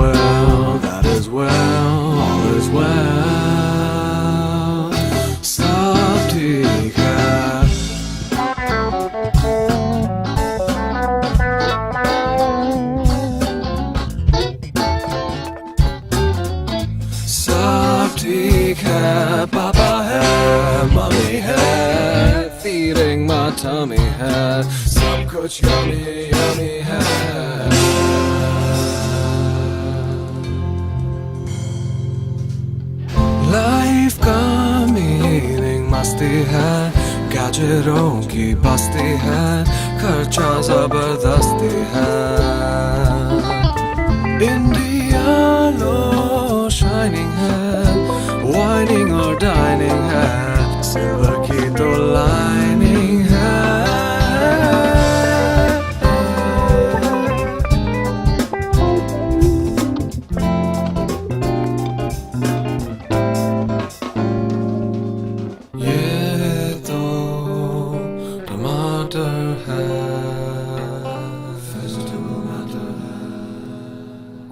well, that is well, all is well. सब ठीक है. सब ठीक है. पापा है, मम्मी है, feeding my tummy है. सब कुछ yummy, yummy है. लाइफ का मीनिंग मस्ती है, गैजेटों की बस्ती है, खर्चा जबरदस्ती है. इंडिया लो शाइनिंग है, वाइनिंग और डाइनिंग है, सिल्वर की तो लाइनिंग है.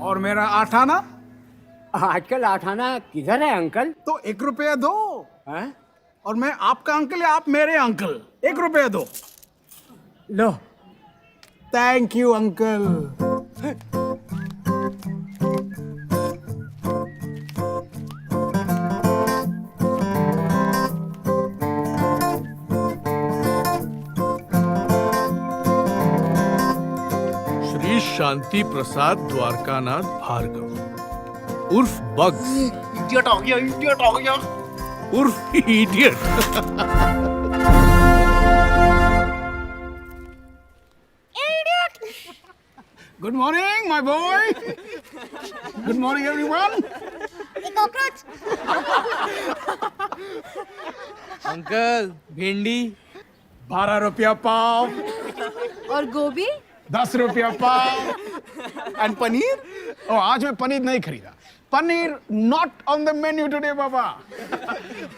और मेरा आठाना आजकल आठाना किधर है अंकल? तो 1 रुपया दो. हैं? और मैं आपका अंकल या आप मेरे अंकल? 1 रुपया दो. लो. Thank you uncle. Shri Shanti Prasad Dwarkanath Bhargav उर्फ बग्स. इडियट हो गया उर्फ idiot. Good morning my boy. Good morning everyone. Uncle भिंडी 12 रुपया पाव. और गोभी 10 रुपया पाव. एंड पनीर? ओ, आज मैं पनीर नहीं खरीदा. Paneer not on the menu today baba.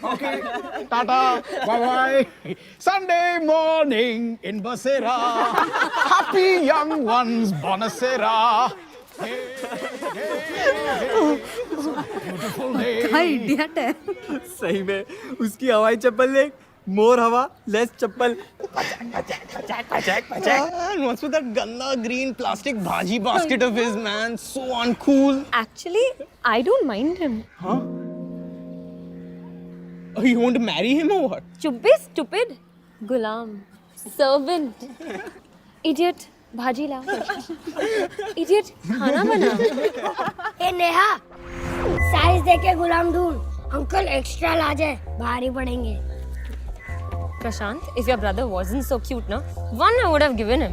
Okay, tata, bye bye. Sunday morning in Basera. Happy young ones बोनसेरा. Beautiful day. क्या इडियट है. सही में उसकी हवाई चप्पल देख. मोर हवा लेस चप्पल. And what's with that ganda green plastic bhaji basket of his, man? So uncool. Actually, I don't mind him. Huh? Oh, you want to marry him or what? Chup be stupid. Gulam. Servant. Idiot. भाजी ला. Idiot. खाना बना. ए Neha, size देके गुलाम ढूंढ. Uncle extra large है, भारी पड़ेंगे. Prashant, if your brother wasn't so cute, no, one I would have given him.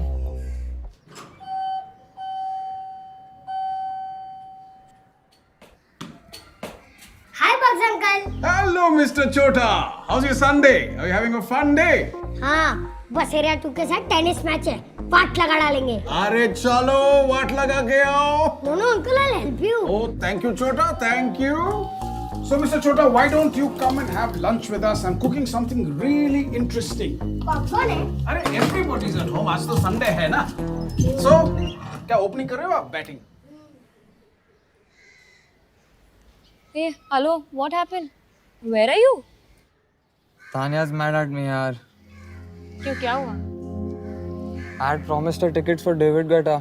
Hi Bugs uncle. Hello Mr. Chota. How's your Sunday? Are you having a fun day? हाँ, बसेरा 2 के साथ tennis match है. वाट लगा डालेंगे. अरे चलो वाट लगा के आओ. No, uncle, I'll help you. Oh, thank you, Chota. Thank you. So, Mr. Chota, why don't you come and have lunch with us? I'm cooking something really interesting. कौन है? अरे everybody's at home. आज तो Sunday है ना. So, क्या opening कर रहे हो आप? Batting. Hey, hello. What happened? Where are you? Tanya's mad at me, यार. क्यों, क्या हुआ? I had promised a ticket for David Guetta.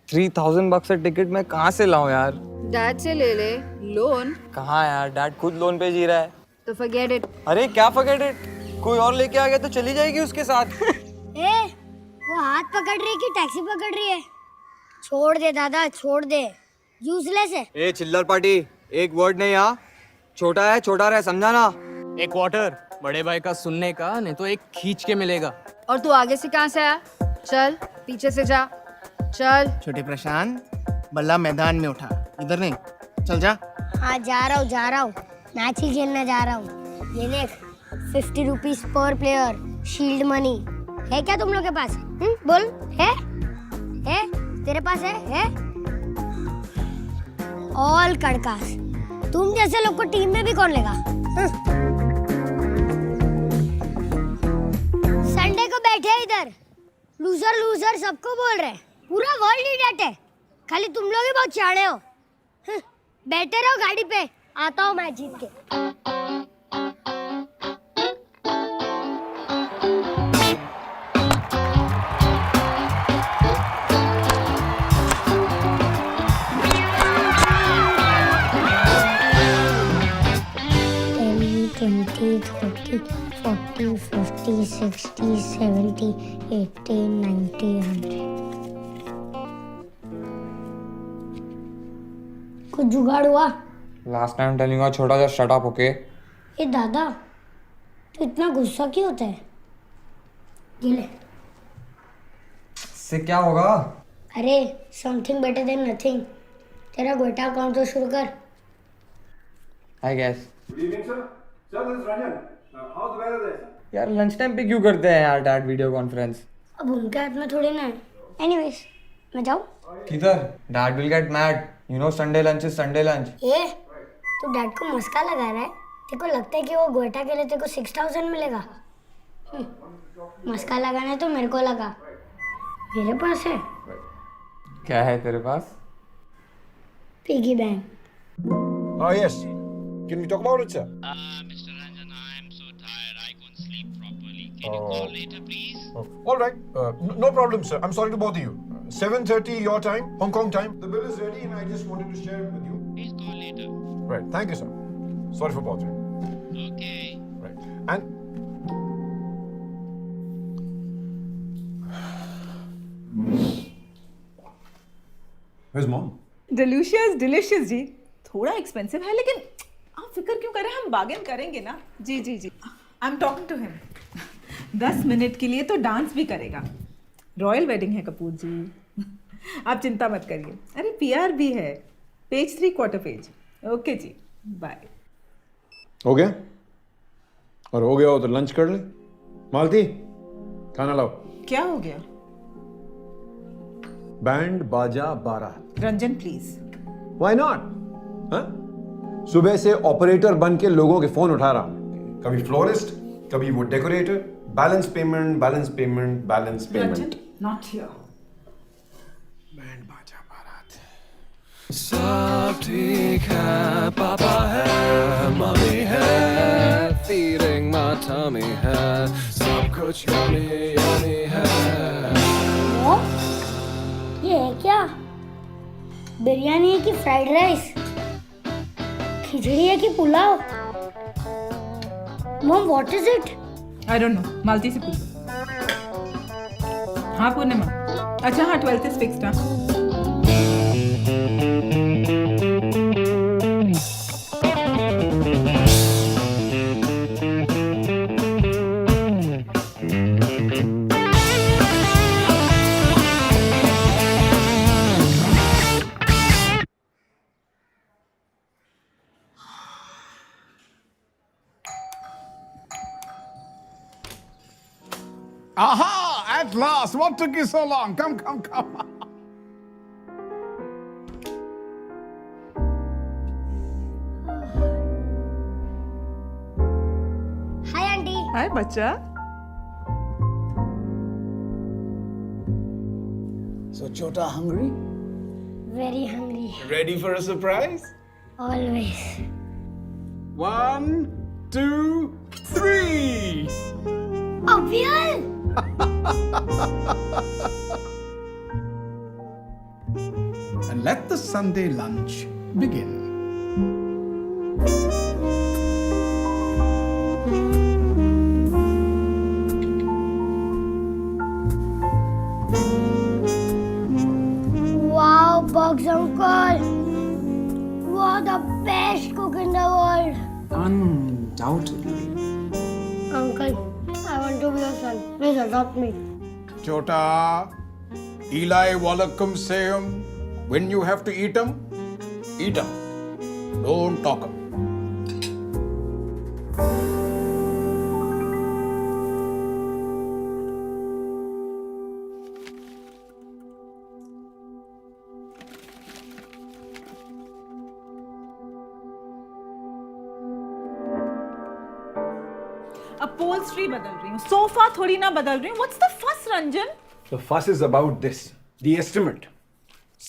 $3,000 a ticket मैं कहाँ से लाऊं यार? डैड से ले ले. लोन. कहाँ यार? डैड खुद लोन पे जी रहा है. तो forget it. अरे क्या forget it? कोई और लेके आ गया तो चली जाएगी उसके साथ. ए, वो हाथ पकड़ रही है कि टैक्सी पकड़ रही है? छोड़ दे दादा, छोड़ दे. यूजलेस है. ए चिल्लर पार्टी, एक वर्ड नहीं हाँ. छोटा है, छोटा रहे, समझा ना. एक वाटर बड़े भाई का सुनने का, नहीं तो एक खींच के मिलेगा. और तू आगे से कहाँ से आया? चल पीछे से जा. चल. छोटे प्रशांत, बल्ला मैदान में उठा, इधर नहीं. चल जा. हाँ जा रहा हूँ. मैच ही खेलने जा रहा हूँ. ये देख, 50 rupees per player. Shield money है क्या तुम लोग के पास? बोल. है? तेरे पास है? ऑल कड़कास. तुम जैसे लोग को टीम में भी कौन लेगा? संडे को बैठे इधर लूजर सबको बोल रहे. पूरा वर्ल्ड इडियट है. खाली तुम लोग ही बहुत चाड़े हो। बैठे रहो गाड़ी पे, आता हूँ मैं जीत के। ट्वेंटी 30 40 50 60 70 80 90 100। कुछ जुगाड़ हुआ? लास्ट टाइम टेलिंग यू छोटा सा शट अप, ओके? ए दादा, तू इतना गुस्सा क्यों होता है? ये ले। इससे क्या होगा? अरे समथिंग बेटर देन नथिंग। तेरा गोटा अकाउंट तो शुरू कर। I guess. Good evening, sir. Sir, this is Ranjan. How's the weather there? यार लंच टाइम पे क्यों करते हैं यार डैड वीडियो कॉन्फ्रेंस? अब उनके हाथ में थोड़ी ना है। एनीवेज, मैं जाऊँ? किधर? Dad will get mad, you know Sunday lunch is Sunday lunch. ये तू डैड को मस्का लगा रहा है? तेरे को लगता है कि वो गोटा के लिए तेरे को 6000 मिलेगा? मस्का लगाना है तो मेरे को लगा, मेरे पास है। क्या है तेरे पास? Piggy bank. Oh, yes. Can we talk about it, sir? Mr. Ranjan, I am so tired. I couldn't sleep properly. Can you call later, please? All right. No problem, sir. I'm sorry to bother you. 7:30 your time, Hong Kong time. The bill is ready and I just wanted to share it with you. Please call later. Right. Thank you, sir. Sorry for bothering. Okay. Right. And where's mom? Delicious delicious जी। थोड़ा expensive है लेकिन आप फिक्र क्यों करें, हम bargain करेंगे ना। जी जी जी, I am talking to him. 10 minute के लिए तो डांस भी करेगा। रॉयल वेडिंग है कपूर जी, आप चिंता मत करिए। अरे पीआर भी है, पेज 3/4 पेज। ओके जी, बाय। हो गया? और हो गया हो तो लंच कर ले। मालती, खाना लाओ। क्या हो गया? बैंड बाजा बारात। रंजन प्लीज। Why not? हाँ? सुबह से ऑपरेटर बन के लोगों के फोन उठा रहा हूं। कभी फ्लोरिस्ट, कभी वो decorator. Balance payment, balance payment, balance payment. Not here. Band बाजा बारात। सब ठीक है, पापा है, मम्मी है, feeding my tummy है, सब कुछ yummy yummy है। ये है क्या? बिरयानी है कि फ्राइड राइस? खिचड़ी है कि pulao? Mom what is it? I don't know, Malti से पूछो। हाँ पूर्णिमा, अच्छा हाँ 12th इज फिक्स्ड। हाँ Aha! At last! What took you so long? Come, come, come. Hi aunty. Hi बच्चा। So, Chota, hungry? Very hungry. Ready for a surprise? Always. 1, 2, 3. Abhyal! And let the Sunday lunch begin. Wow, Bugs uncle! You are the best cook in the world. Undoubtedly. Uncle, I want to be your son. Please adopt me. Chota, Eli Wallacum sayum, when you have to eat 'em, eat 'em. Don't talk 'em. Upholstery बदल रही हूँ, sofa थोड़ी ना बदल रही हूँ। What's the फस Ranjan? The fuss is about this. The estimate.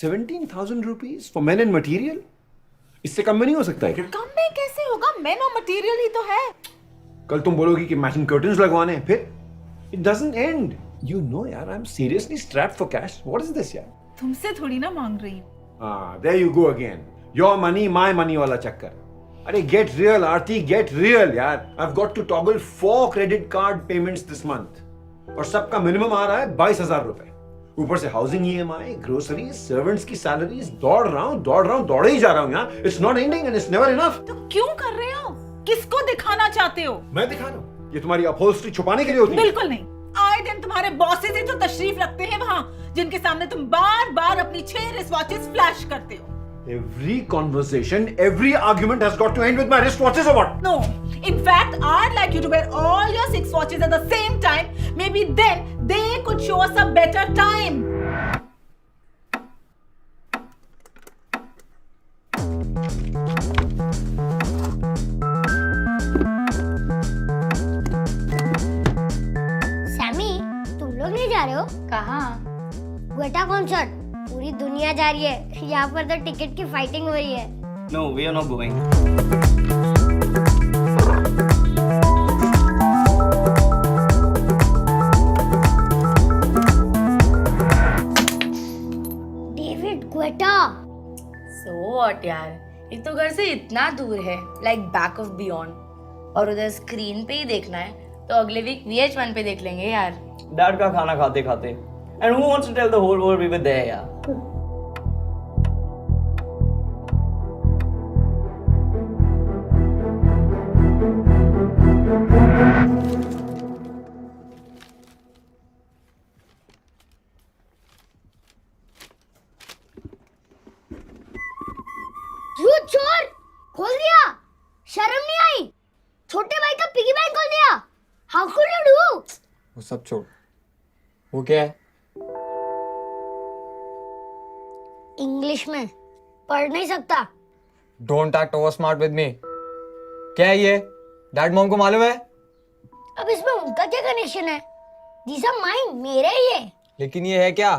17,000 rupees for men and material? इससे कम में नहीं हो सकता है क्या? कम में कैसे होगा? मेन और मटेरियल ही तो है। कल तुम बोलोगी कि मैचिंग कर्टन्स लगवाने हैं, फिर it doesn't end. You know यार, I'm seriously strapped for cash. What is this यार? तुमसे थोड़ी ना मांग रही हूँ। There you go again. Your money, my money वाला चक्कर। अरे get real आरती, get real यार। I've got to toggle 4 credit card payments this month. और सबका मिनिमम आ रहा है 22,000 रुपए। ऊपर से हाउसिंग EMI, ग्रोसरीज, सर्वेंट्स की सैलरीज, दौड़े ही जा रहा हूँ यार। It's not ending and it's never enough. तो क्यों कर रहे हो? किसको दिखाना चाहते हो? मैं दिखा रहा हूँ। ये तुम्हारी अपहोल्स्ट्री छुपाने के लिए होती है? बिल्कुल नहीं। आए दिन तुम्हारे बॉसेस ही तो तशरीफ रखते हैं वहाँ, जिनके सामने तुम बार-बार अपनी 6 रिस्टवॉचेस फ्लैश करते हो। Every conversation, every argument has got to end with my wristwatches or what? No. In fact, I'd like you to wear all your 6 watches at the same time. Maybe then they could show us a better time. Sammy, तुम लोग नहीं जा रहे हो? कहाँ? ग्वेटा concert. पूरी दुनिया जा रही है, यहाँ पर तो टिकट की फाइटिंग हो रही है। No, we are not going. David Guetta. So what यार? एक तो घर से इतना दूर है, like back of beyond, और उधर स्क्रीन पे ही देखना है, तो अगले वीक VH1 पे देख लेंगे यार। डैड का खाना खाते खाते। And who wants to tell the whole world we were there यार? यू चोर! खोल दिया? शर्म नहीं आई? छोटे भाई का पिगी बैंक खोल दिया? How could you do? वो सब छोड़। वो क्या है? इंग्लिश में पढ़ नहीं सकता। Don't act over smart with me. क्या है ये? डैड मॉम को मालूम है? अब इसमें उनका क्या कनेक्शन है? These are mine, मेरे ही ये। लेकिन ये है क्या?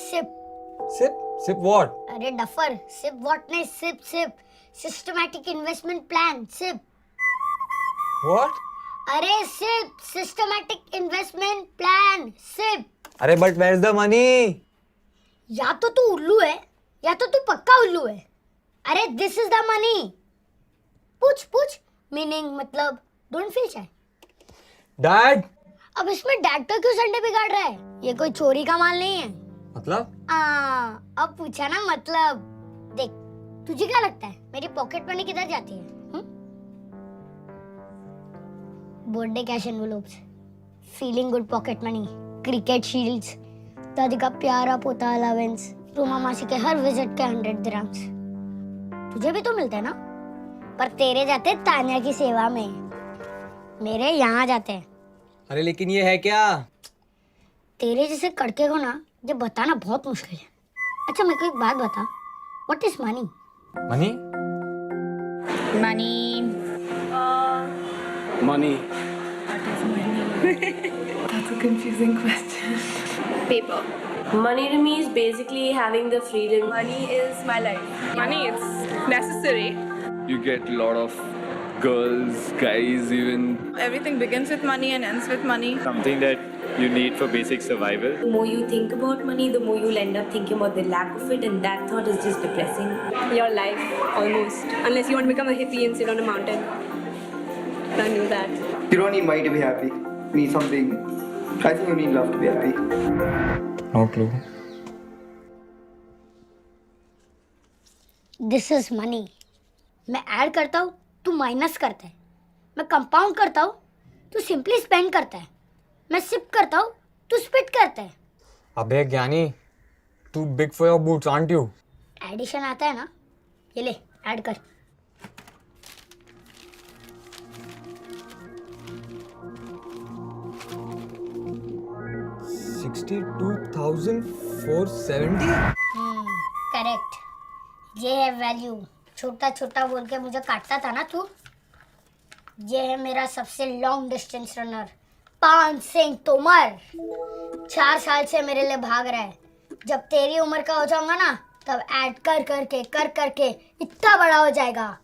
सिप। SIP what? अरे डफर, सिप व्हाट नहीं, SIP systematic investment plan, SIP. What? अरे SIP, systematic investment plan, SIP. अरे but where is the money? या तो तू उल्लू है या तो तू पक्का उल्लू है। अरे दिस इज द मनी। पूछ मीनिंग मतलब डोंट फील शाय। डैड? अब इसमें डैड का क्यों संडे बिगाड़ रहा है? ये कोई चोरी का माल नहीं है। मतलब? अब पूछा ना मतलब। देख, तुझे क्या लगता है मेरी पॉकेट मनी किधर जाती है? Birthday cash envelopes, feeling good pocket money, cricket shields, दादी का प्यारा पोता अलावेंस, रूमा मासी के हर विजिट के 100 दिरहम्स। तुझे भी तो मिलते हैं ना, पर तेरे जाते तान्या की सेवा में, मेरे यहाँ जाते हैं। अरे लेकिन ये है क्या? तेरे जैसे कड़के को ना ये बताना बहुत मुश्किल है। अच्छा मेरे को एक बात बता, what is money? Money? Money. That's a confusing question. Paper. Money to me is basically having the freedom. Money is my life. Money, it's necessary. You get a lot of girls, guys, even. Everything begins with money and ends with money. Something that you need for basic survival. The more you think about money, the more you'll end up thinking about the lack of it, and that thought is just depressing. Your life, almost. Unless you want to become a hippie and sit on a mountain. I knew that. You don't need money to be happy. You need something. I think you need love to be happy. No clue. This is money. मैं add करता हूँ, तू minus करता है। मैं compound करता हूँ, तू सिंपली स्पेंड करता है। मैं सिप करता हूँ, तू स्पिट करता है। अबे ज्ञानी, तू big for your boots aren't you? Addition आता है ना, ये ले ऐड कर। $62,470? करेक्ट, ये है वैल्यू। छोटा छोटा बोल के मुझे काटता था ना तू। ये है मेरा सबसे लॉन्ग डिस्टेंस रनर, पान सिंह तोमर। 4 साल से मेरे लिए भाग रहा है। जब तेरी उम्र का हो जाऊंगा ना तब ऐड कर करके इतना बड़ा हो जाएगा।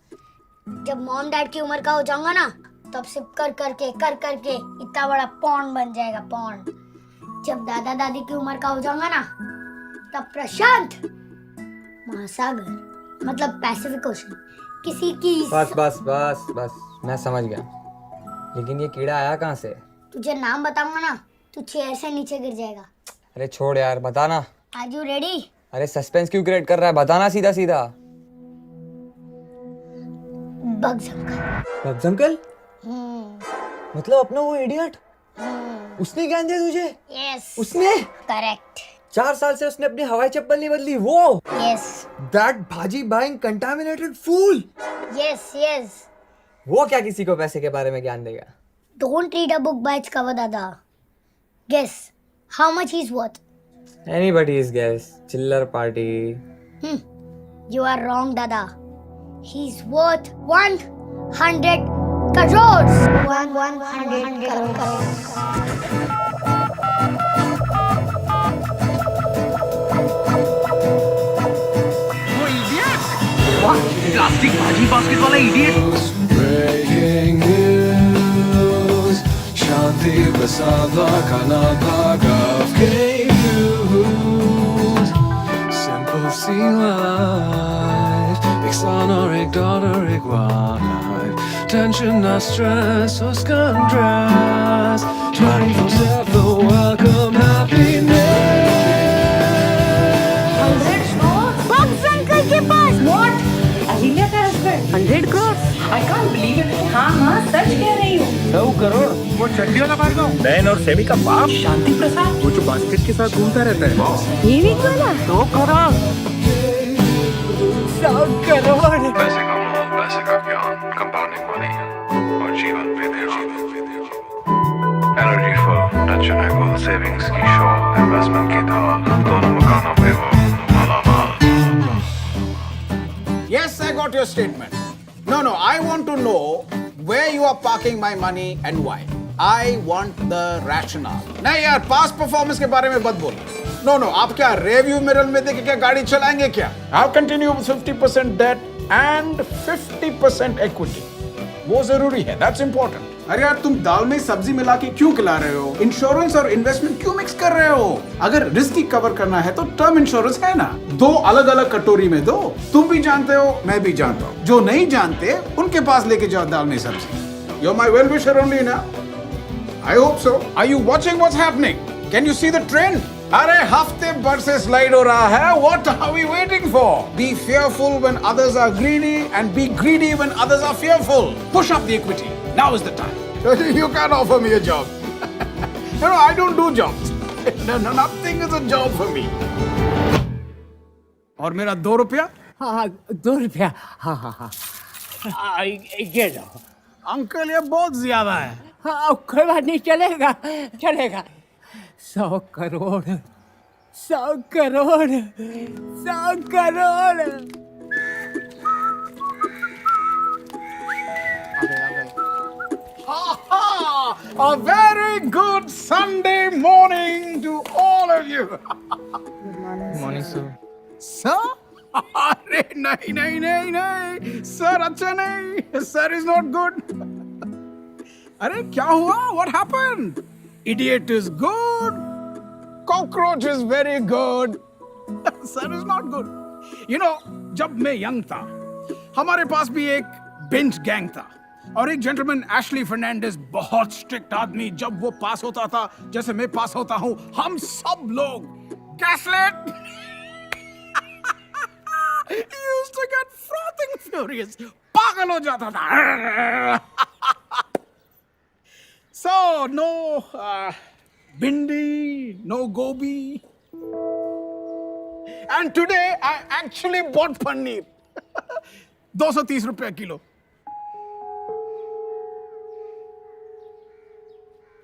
जब मॉम डैड की उम्र का हो जाऊंगा ना तब सिर्फ कर करके इतना बड़ा पॉन्ड बन जाएगा, पॉन्ड। जब दादा दादी की उम्र का हो जाऊंगा ना तब प्रशांत महासागर मतलब पैसिफिक ओशन किसी की। बस मैं समझ गया, लेकिन ये कीड़ा आया कहाँ से? तुझे नाम बताऊंगा ना तू चेयर से नीचे गिर जाएगा। अरे छोड़ यार, बताना। Are you ready? अरे सस्पेंस क्यों क्रिएट कर रहा है, बताना सीधा सीधा। Bugs uncle. Bugs uncle? मतलब अपना वो इडियट? उसने ज्ञान दिया तुझे? यस। उसने? करेक्ट। 4 साल से उसने अपनी हवाई चप्पल नहीं बदली, वो? यस। That भाजी बाइंग contaminated fool? यस। वो क्या किसी को पैसे के बारे में ज्ञान देगा? Don't read a book by its cover, Dada. Guess how much he's worth. Anybody's guess. Chiller party. You are wrong, Dada. He's worth 100 crores. 100 crores. Plastic भाजी बास्केट वाला idiot. Breaking news, Shanti Prasad Lakanabhag of news. Simple sea life, big son or a daughter, life. Tension, not stress, or contrast. 24/7, welcome happiness. Bugs uncle के पास. What? Ahilya का husband? 100 crores? I can't believe it. हाँ सच कह रही हूँ। 100 करोड़? वो चड्डी वाला Bhargava? Ban और सेमी का बाप? शांति प्रसाद? वो जो बास्केट के साथ घूमता रहता है? ये वीक वाला? 2 करोड़? 100 करोड़? पैसे का ज्ञान, कंपाउंडिंग मनी और जीवन विद्या। एनर्जी फॉर टच एंड एगो सेविंग्स की शॉप, इन्वेस्टमेंट की दवा, दोनों मकानों पे वो मालामाल। Yes, I got your statement. No, I want to know where you are parking my money and why. I want the rationale. नहीं यार, past performance के बारे में मत बोल। No, आप क्या रिव्यू मिरर में देख के क्या गाड़ी चलाएंगे क्या? I'll continue with 50% debt and 50% equity. वो जरूरी है, that's important. अरे यार तुम दाल में सब्जी मिला के क्यों खिला रहे हो? इंश्योरेंस और इन्वेस्टमेंट क्यों मिक्स कर रहे हो? अगर रिस्क ही कवर करना है तो टर्म इंश्योरेंस है ना, 2 अलग अलग कटोरी में दो। तुम भी जानते हो, मैं भी जानता हूँ। जो नहीं जानते उनके पास लेके जाओ दाल में सब्जी। You're my well wisher only ना? I hope so. Are you watching what's happening? Can you see the trend? अरे हफ्ते भर से स्लाइड हो रहा है। What are we waiting for? Be fearful when others are greedy and be greedy when others are fearful. Push up the equity. Now is the time. You can't offer me a job. No, I don't do jobs. No, nothing is a job for me. और मेरा 2 रुपया? हाँ 2 रुपया। हाँ ये लो। Uncle ये बहुत ज्यादा है। हाँ कोई बात नहीं, चलेगा। 100 crore 100 crore 100 crore. A very good Sunday morning to all of you. Good morning, sir. Sir? अरे नहीं सर अच्छा नहीं, सर इज नॉट गुड। अरे क्या हुआ? What happened? Idiot is good, cockroach is very good, sir is not good. You know, जब मैं young था हमारे पास भी एक बेंच गैंग था और एक जेंटलमैन एशली फर्नांडिस, बहुत स्ट्रिक्ट आदमी। जब वो पास होता था जैसे मैं पास होता हूँ, हम सब लोग गैसलेट used to get frothing furious, पागल हो जाता था। So no bindi, no gobi, and today I actually bought paneer. 230 रुपया किलो।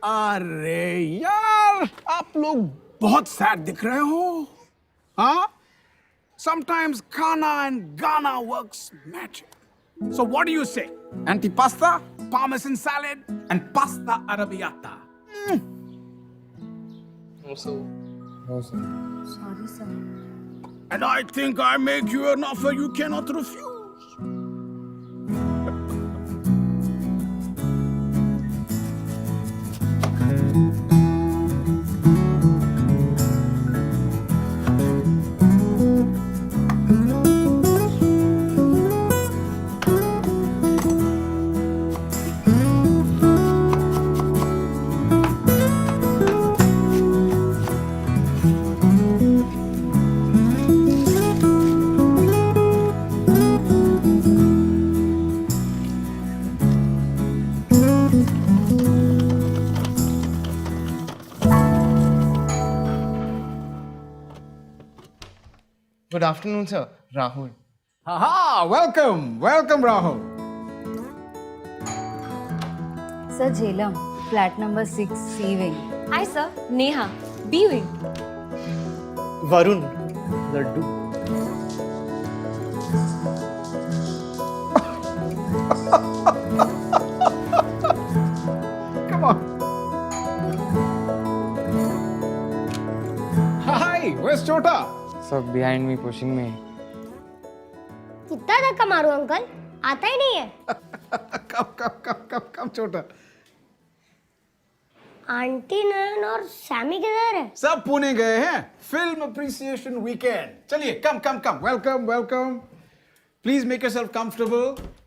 अरे यार आप लोग बहुत सैड दिख रहे हो। हाँ? Sometimes Ghana and Ghana works magic. So what do you say? Antipasta, parmesan salad, and pasta arrabbiata. Also, No, sir. Sorry, sir. And I think I make you an offer you cannot refuse. Good afternoon, sir. Rahul. Aha! Welcome, welcome, Rahul. Sir, Jhelum, flat number 6, C wing. Hi, sir. Neha. B wing. Varun. Laddu. Come on. Hi, where's Chota? Sir, behind me, pushing me. कितना धक्का मारू uncle, आता ही नहीं है। कम छोटा। Aunty नयन और Sami किधर है? सब पुणे गए हैं फिल्म अप्रिसिएशन वीकेंड। चलिए come come come, welcome welcome, please make yourself comfortable.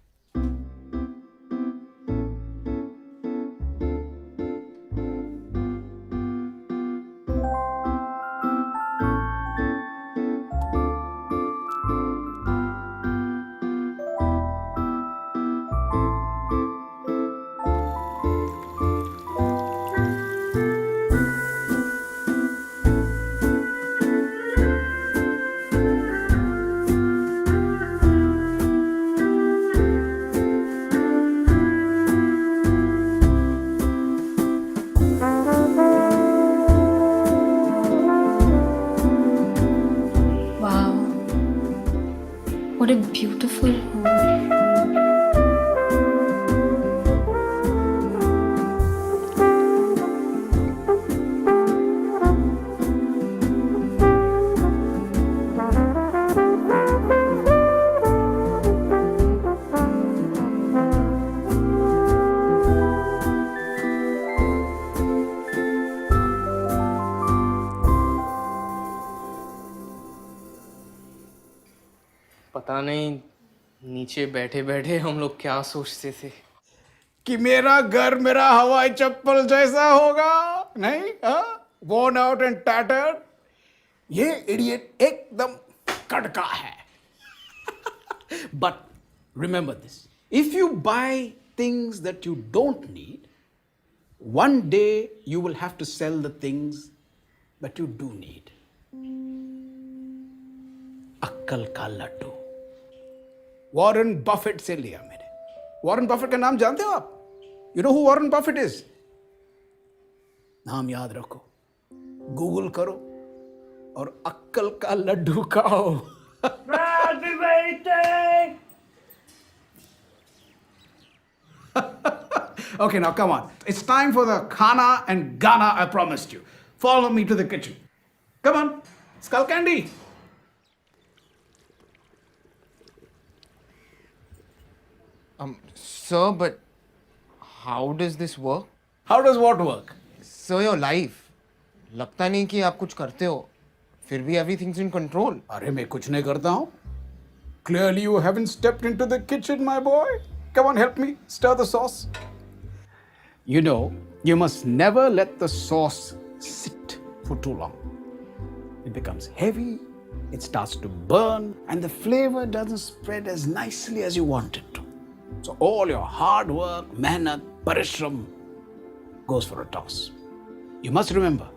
What a beautiful home. पता नहीं नीचे बैठे बैठे हम लोग क्या सोचते थे कि मेरा घर मेरा हवाई चप्पल जैसा होगा, नहीं? Worn out and tattered. ये इडियट एकदम कड़का है। But remember this: if you buy things that you don't need, one day you will have to sell the things that you do need. अक्कल का लड्डू वॉरेन बफेट से लिया मैंने। Warren Buffett का नाम जानते हो आप? You know who Warren Buffett is? नाम याद रखो, गूगल करो और अक्कल का लड्डू खाओ। Okay, now come on. It's time for the khana and Ghana I promised you. Follow me to the kitchen. Come on, skull candy. Sir, but how does this work? How does what work? Sir, your life. लगता नहीं कि आप कुछ करते हो, फिर भी everything's in control. अरे मैं कुछ नहीं करता हूँ. Clearly you haven't stepped into the kitchen, my boy. Come on, help me stir the sauce. You know, you must never let the sauce sit for too long. It becomes heavy, it starts to burn, and the flavor doesn't spread as nicely as you want it to. So all your hard work, mehnat, parishram goes for a toss. You must remember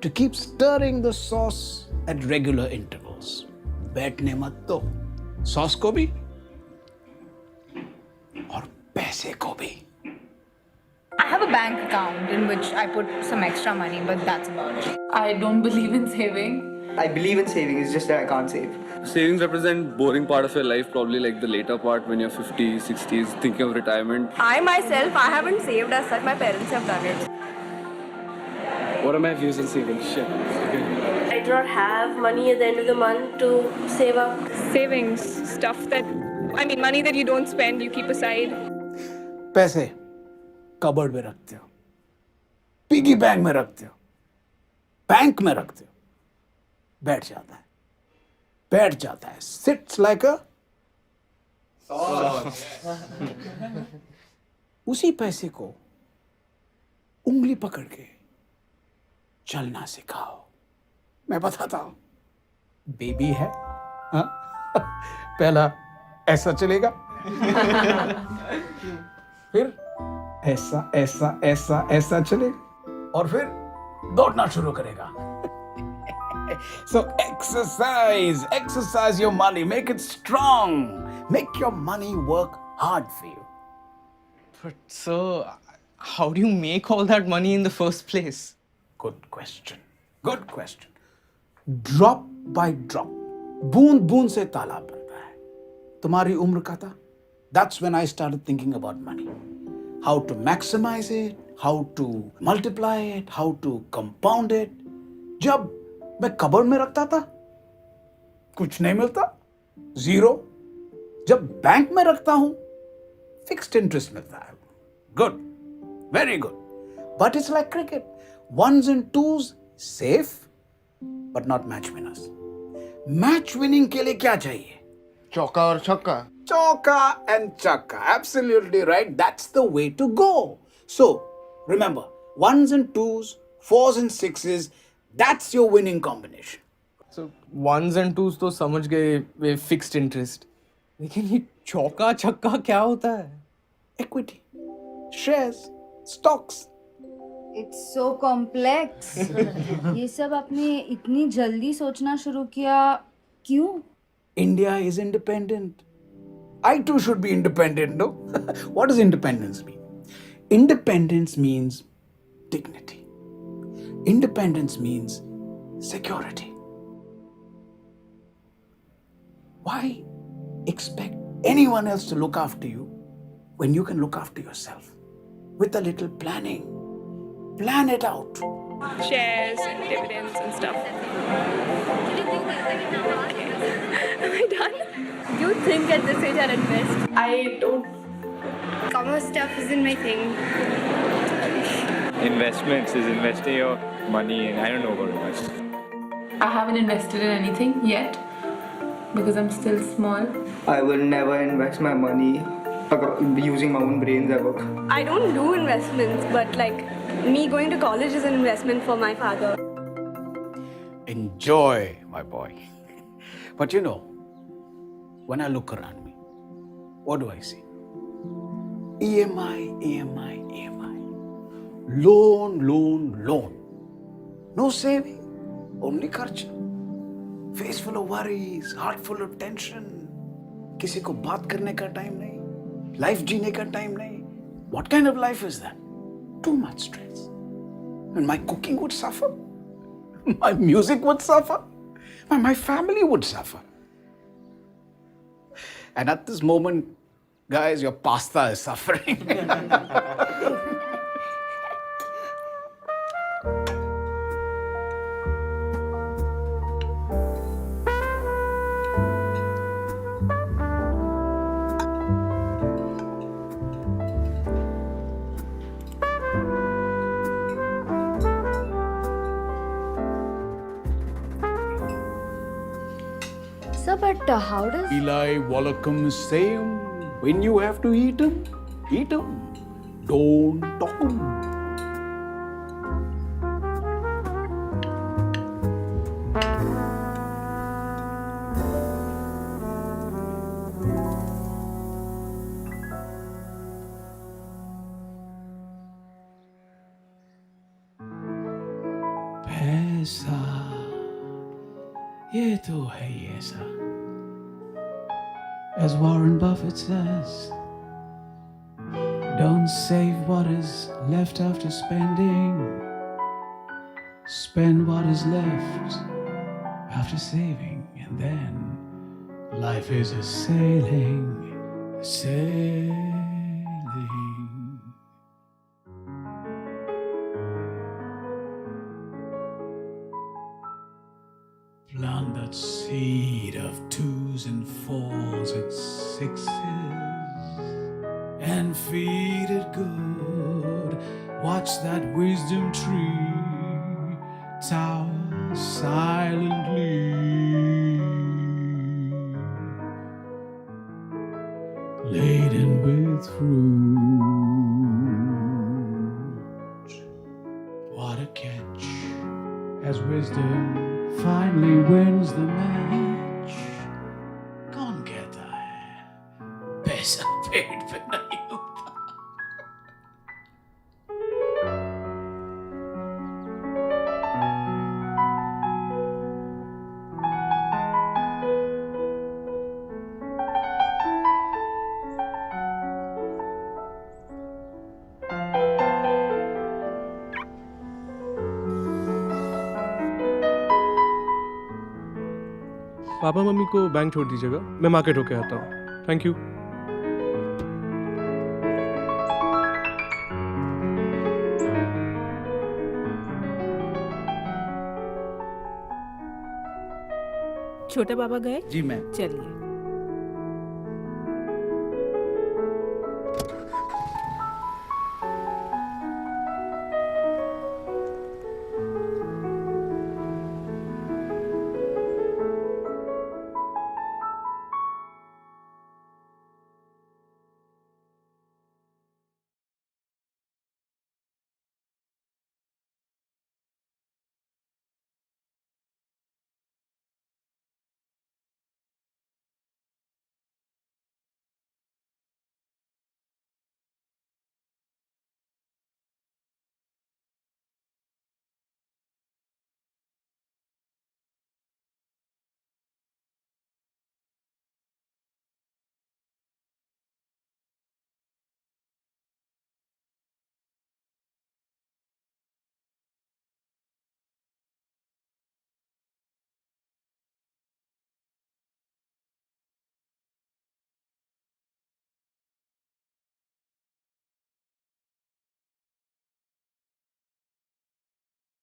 to keep stirring the sauce at regular intervals. बैठने मत दो, sauce को भी और पैसे को भी. I have a bank account in which I put some extra money, but that's about it. I don't believe in saving. I believe in saving, it's just that I can't save. Savings represent boring part of your life, probably like the later part when you're 50s, 60s, thinking of retirement. I myself, I haven't saved as such. My parents have done it. What are my views on saving? Shit. Okay. I do not have money at the end of the month to save up. Savings, stuff that, I mean, money that you don't spend, you keep aside. पैसे cupboard में रखते हो, piggy bank में रखते हो, bank में रखते हो, बैठ जाता है, सिट्स लाइक अ उसी पैसे को उंगली पकड़ के चलना सिखाओ। मैं बताता हूं, बेबी है, हाँ? पहला ऐसा चलेगा, फिर ऐसा ऐसा ऐसा ऐसा चलेगा, और फिर दौड़ना शुरू करेगा। So exercise your money, make it strong, make your money work hard for you. But sir, how do you make all that money in the first place? Good question. Drop by drop, बूंद बूंद से तालाब बनता है। तुम्हारी उम्र का था, that's when I started thinking about money. How to maximize it, how to multiply it, how to compound it. जब मैं कबर्ड में रखता था, कुछ नहीं मिलता, जीरो। जब बैंक में रखता हूं, फिक्स्ड इंटरेस्ट मिलता है। Good, very good. But it's like cricket, ones and twos safe, but not match winners. Match winning के लिए क्या चाहिए? चौका और छक्का। Choka and chakka. Absolutely right. That's the way to go. So, remember, ones and twos, fours and sixes, that's your winning combination. So ones and twos तो समझ गए वे fixed interest, लेकिन ये चौका छक्का क्या होता है? Equity, shares, stocks. It's so complex. ये सब आपने इतनी जल्दी सोचना शुरू किया क्यों? India is independent. I too should be independent, no? What does independence mean? Independence means dignity. Independence means security. Why expect anyone else to look after you when you can look after yourself? With a little planning. Plan it out. Shares and dividends and stuff. Am I done? Do you think at this age I'll invest? I don't. Commerce stuff isn't my thing. Investments is investing your money in. I don't know about investment. I haven't invested in anything yet because I'm still small. I will never invest my money using my own brains ever. I don't do investments, but like me going to college is an investment for my father. Enjoy, my boy. But you know, when I look around me, what do I see? EMI, EMI, EMI. Loan, loan, loan. No saving, only kharcha. Face full of worries, heart full of tension. किसी को बात करने का time नहीं, life जीने का time नहीं. What kind of life is that? Too much stress. And my cooking would suffer. My music would suffer. My family would suffer. And at this moment, guys, your pasta is suffering. Sir, but how does... Eli Wallacom same. When you have to eat them, eat them. Don't talk them. पैसा ये तो है ही ऐसा. As Warren Buffett says, don't save what is left after spending. Spend what is left after saving, and then life is a sailing, sailing. deposit sixes and feed it good. Watch that wisdom tree tower silently, laden with fruit. What a catch, as wisdom finally wins the match. कौन कहता है पैसा पेट पे नहीं होता? Papa mummy को bank छोड़ दीजिएगा, मैं मार्केट होके आता हूँ। Thank you. छोटे पापा गए? जी मैम। चलिए।